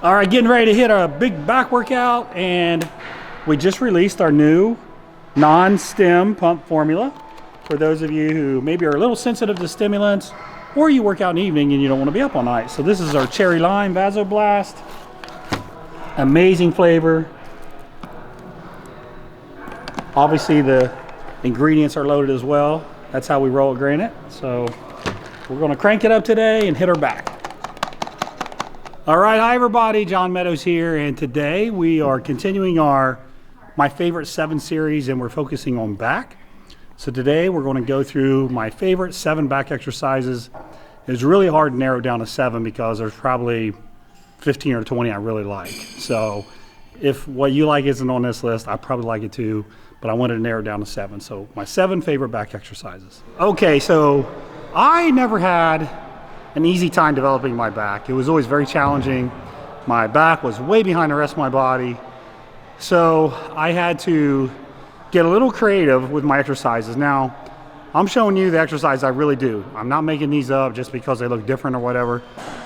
All right, getting ready to hit a big back workout, and we just released our new non-stim pump formula. For those of you who maybe are a little sensitive to stimulants, or you work out in the evening and you don't want to be up all night. So this is our Cherry Lime Vasoblast. Amazing flavor. Obviously the ingredients are loaded as well. That's how we roll at Granite. So we're going to crank it up today and hit our back. All right, hi everybody, John Meadows here, and today we are continuing my favorite 7 series, and we're focusing on back. So today we're going to go through my favorite 7 back exercises. It's really hard to narrow down to 7 because there's probably 15 or 20 I really like. So if what you like isn't on this list, I probably like it too, but I wanted to narrow down to 7. So my 7 favorite back exercises. Okay, so I never had an easy time developing my back. It was always very challenging. My back was way behind the rest of my body. So I had to get a little creative with my exercises. Now, I'm showing you the exercise I really do. I'm not making these up just because they look different or whatever.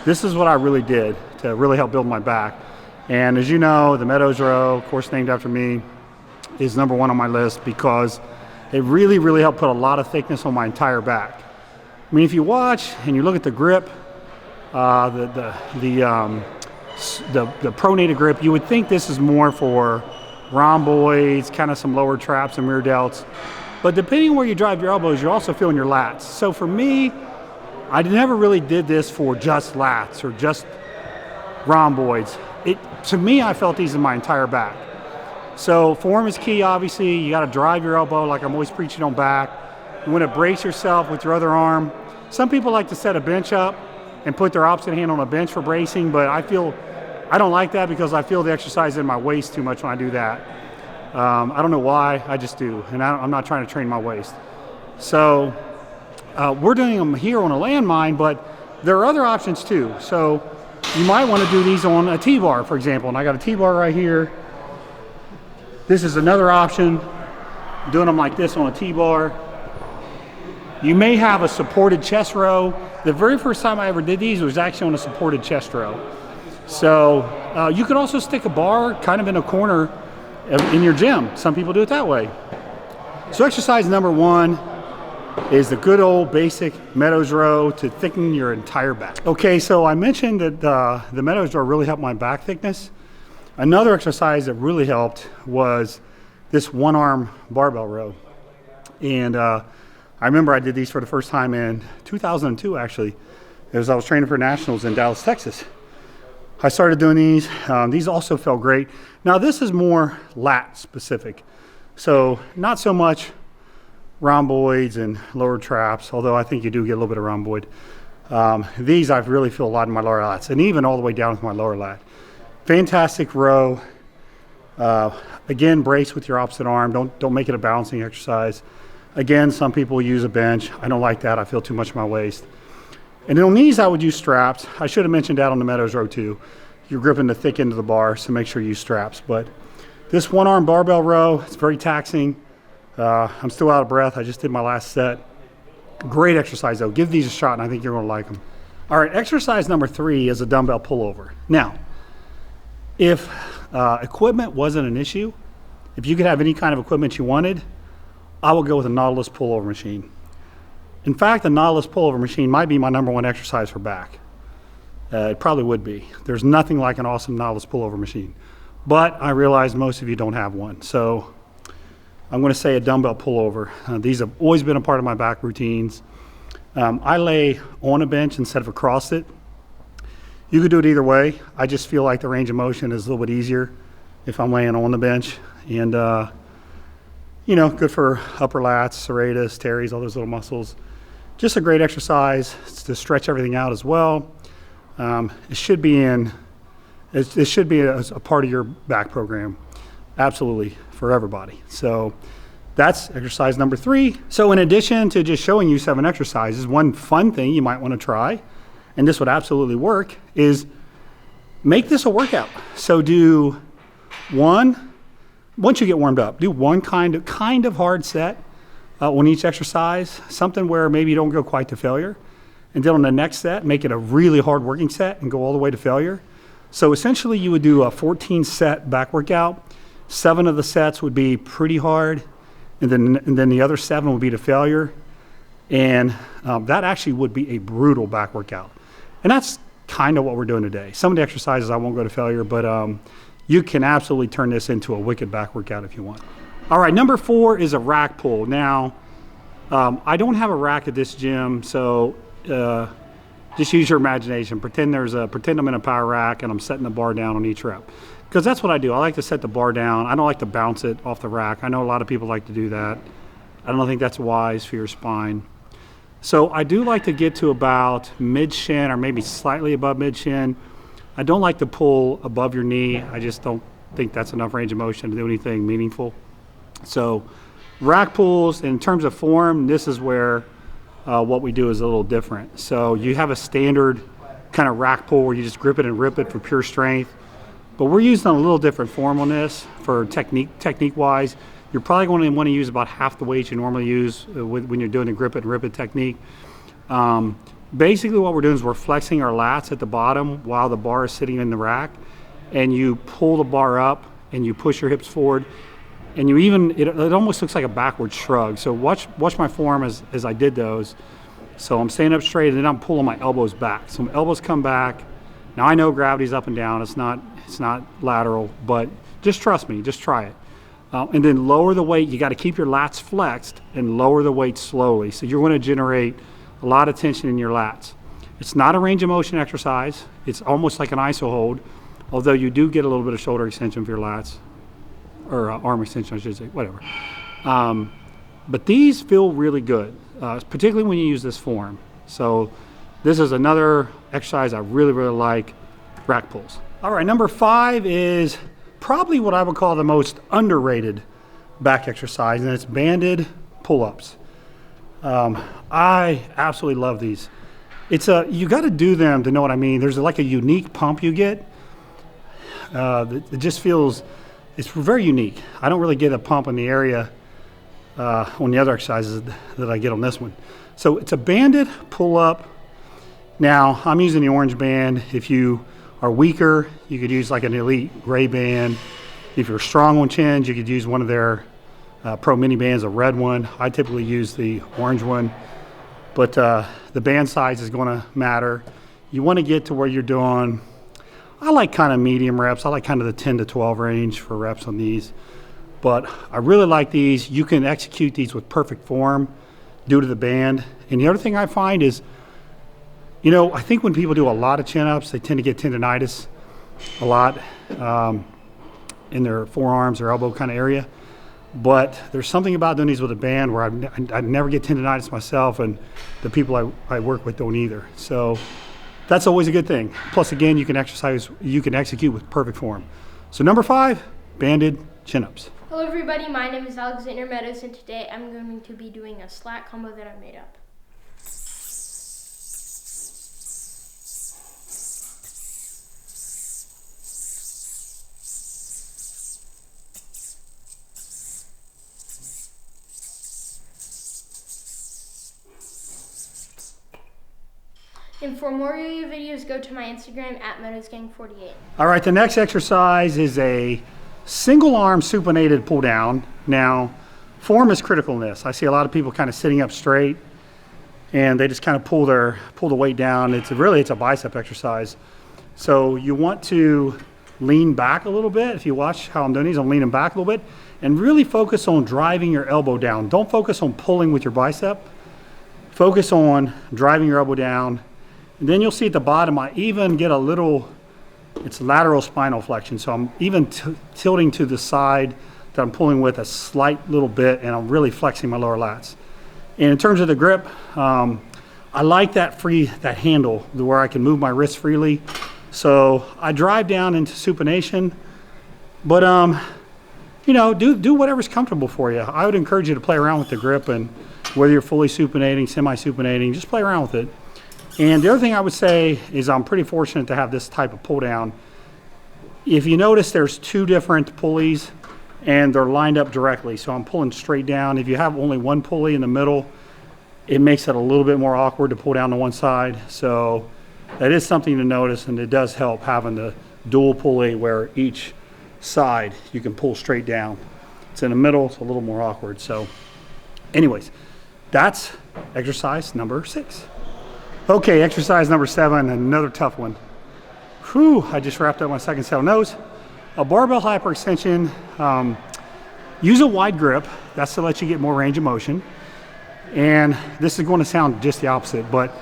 This is what I really did to really help build my back. And as you know, the Meadows Row, of course named after me, is #1 on my list because it really, really helped put a lot of thickness on my entire back. I mean, if you watch and you look at the grip, the pronated grip, you would think this is more for rhomboids, kind of some lower traps and rear delts. But depending on where you drive your elbows, you're also feeling your lats. So for me, I never really did this for just lats or just rhomboids. To me, I felt these in my entire back. So form is key, obviously. You got to drive your elbow, like I'm always preaching on back. You want to brace yourself with your other arm. Some people like to set a bench up and put their opposite hand on a bench for bracing, but I don't like that because I feel the exercise in my waist too much when I do that. I don't know why, I just do, and I'm not trying to train my waist. So we're doing them here on a landmine, but there are other options too. So you might want to do these on a T-bar, for example, and I got a T-bar right here. This is another option, doing them like this on a T-bar. You may have a supported chest row. The very first time I ever did these was actually on a supported chest row. So you could also stick a bar kind of in a corner in your gym. Some people do it that way. So exercise #1 is the good old basic Meadows Row to thicken your entire back. Okay, so I mentioned that the Meadows Row really helped my back thickness. Another exercise that really helped was this one-arm barbell row. And I remember I did these for the first time in 2002, actually, as I was training for nationals in Dallas, Texas. I started doing these. These also felt great. Now this is more lat specific. So not so much rhomboids and lower traps, although I think you do get a little bit of rhomboid. These I really feel a lot in my lower lats, and even all the way down to my lower lat. Fantastic row. Again, brace with your opposite arm. Don't make it a balancing exercise. Again, some people use a bench. I don't like that. I feel too much in my waist. And on these, I would use straps. I should have mentioned that on the Meadows Row too. You're gripping the thick end of the bar, so make sure you use straps. But this one-arm barbell row, it's very taxing. I'm still out of breath. I just did my last set. Great exercise though. Give these a shot and I think you're gonna like them. All right, exercise #3 is a dumbbell pullover. Now, if equipment wasn't an issue, if you could have any kind of equipment you wanted, I would go with a Nautilus pullover machine. In fact, the Nautilus pullover machine might be my #1 exercise for back. It probably would be. There's nothing like an awesome Nautilus pullover machine. But I realize most of you don't have one. So I'm going to say a dumbbell pullover. These have always been a part of my back routines. I lay on a bench instead of across it. You could do it either way. I just feel like the range of motion is a little bit easier if I'm laying on the bench. And you know, good for upper lats, serratus, teres, all those little muscles. Just a great exercise to stretch everything out as well. It should be a part of your back program, absolutely, for everybody. So that's exercise #3. So in addition to just showing you 7 exercises, one fun thing you might want to try, and this would absolutely work, is make this a workout. So do once you get warmed up, do one kind of hard set on each exercise, something where maybe you don't go quite to failure. And then on the next set, make it a really hard working set and go all the way to failure. So essentially you would do a 14 set back workout. 7 of the sets would be pretty hard, and then the other 7 would be to failure. And that actually would be a brutal back workout. And that's kind of what we're doing today. Some of the exercises I won't go to failure, but you can absolutely turn this into a wicked back workout if you want. All right, number 4 is a rack pull. Now, I don't have a rack at this gym, so just use your imagination. Pretend I'm in a power rack and I'm setting the bar down on each rep. Because that's what I do. I like to set the bar down. I don't like to bounce it off the rack. I know a lot of people like to do that. I don't think that's wise for your spine. So I do like to get to about mid-shin or maybe slightly above mid-shin. I don't like to pull above your knee. I just don't think that's enough range of motion to do anything meaningful. So rack pulls, in terms of form, this is where what we do is a little different. So you have a standard kind of rack pull where you just grip it and rip it for pure strength. But we're using a little different form on this for technique-wise. You're probably going to want to use about half the weight you normally use when you're doing the grip it and rip it technique. Basically what we're doing is we're flexing our lats at the bottom while the bar is sitting in the rack, and you pull the bar up and you push your hips forward, and you even, it almost looks like a backward shrug. So watch my form as I did those. So I'm staying up straight and then I'm pulling my elbows back. So my elbows come back. Now I know gravity's up and down, it's not lateral, but just trust me, just try it. And then lower the weight. You got to keep your lats flexed and lower the weight slowly. So you're going to generate a lot of tension in your lats. It's not a range of motion exercise. It's almost like an iso hold, although you do get a little bit of shoulder extension for your lats, or arm extension, I should say, whatever. But these feel really good, particularly when you use this form. So this is another exercise I really, really like, rack pulls. All right, number 5 is probably what I would call the most underrated back exercise, and it's banded pull-ups. I absolutely love these. You got to do them to know what I mean. There's like a unique pump you get. It just feels, it's very unique. I don't really get a pump in the area on the other exercises that I get on this one. So it's a banded pull-up. Now, I'm using the orange band. If you are weaker, you could use like an elite gray band. If you're strong on chins, you could use one of their Pro Mini bands, a red one. I typically use the orange one, but the band size is going to matter. You want to get to where you're doing, I like kind of medium reps. I like kind of the 10 to 12 range for reps on these, but I really like these. You can execute these with perfect form due to the band. And the other thing I find is, you know, I think when people do a lot of chin-ups, they tend to get tendonitis a lot in their forearms or elbow kind of area. But there's something about doing these with a band where I never get tendonitis myself, and the people I work with don't either. So that's always a good thing. Plus, again, you can execute with perfect form. So number 5, banded chin-ups. Hello everybody, my name is Alexander Meadows, and today I'm going to be doing a slat combo that I made up. And for more videos, go to my Instagram at MeadowsGang48. All right, the next exercise is a single arm supinated pull down. Now, form is critical in this. I see a lot of people kind of sitting up straight and they just kind of pull the weight down. It's a bicep exercise. So you want to lean back a little bit. If you watch how I'm doing these, I'm leaning back a little bit and really focus on driving your elbow down. Don't focus on pulling with your bicep. Focus on driving your elbow down. And then you'll see at the bottom, I even get a little, it's lateral spinal flexion. So I'm even tilting to the side that I'm pulling with a slight little bit, and I'm really flexing my lower lats. And in terms of the grip, I like that handle where I can move my wrist freely. So I drive down into supination, but you know, do whatever's comfortable for you. I would encourage you to play around with the grip, and whether you're fully supinating, semi-supinating, just play around with it. And the other thing I would say is I'm pretty fortunate to have this type of pull down. If you notice, there's 2 different pulleys and they're lined up directly. So I'm pulling straight down. If you have only one pulley in the middle, it makes it a little bit more awkward to pull down to one side. So that is something to notice, and it does help having the dual pulley where each side you can pull straight down. It's in the middle, it's a little more awkward. So anyways, that's exercise number 6. Okay, exercise number 7, another tough one. Whew, I just wrapped up my second set of nose. A barbell hyperextension, use a wide grip. That's to let you get more range of motion. And this is going to sound just the opposite, but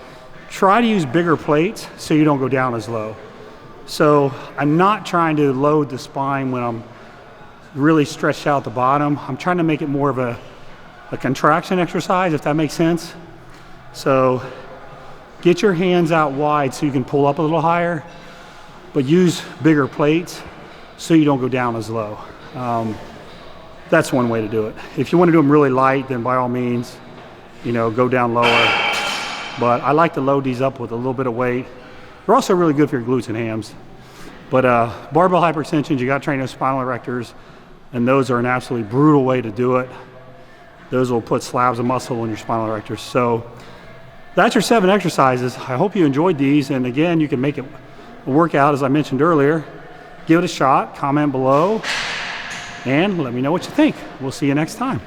try to use bigger plates so you don't go down as low. So I'm not trying to load the spine when I'm really stretched out at the bottom. I'm trying to make it more of a contraction exercise, if that makes sense. So get your hands out wide so you can pull up a little higher, but use bigger plates so you don't go down as low. That's one way to do it. If you want to do them really light, then by all means, go down lower. But I like to load these up with a little bit of weight. They're also really good for your glutes and hams. But barbell hyperextensions, you got to train those spinal erectors, and those are an absolutely brutal way to do it. Those will put slabs of muscle in your spinal erectors. So that's your 7 exercises. I hope you enjoyed these. And again, you can make it a workout, as I mentioned earlier. Give it a shot, comment below, and let me know what you think. We'll see you next time.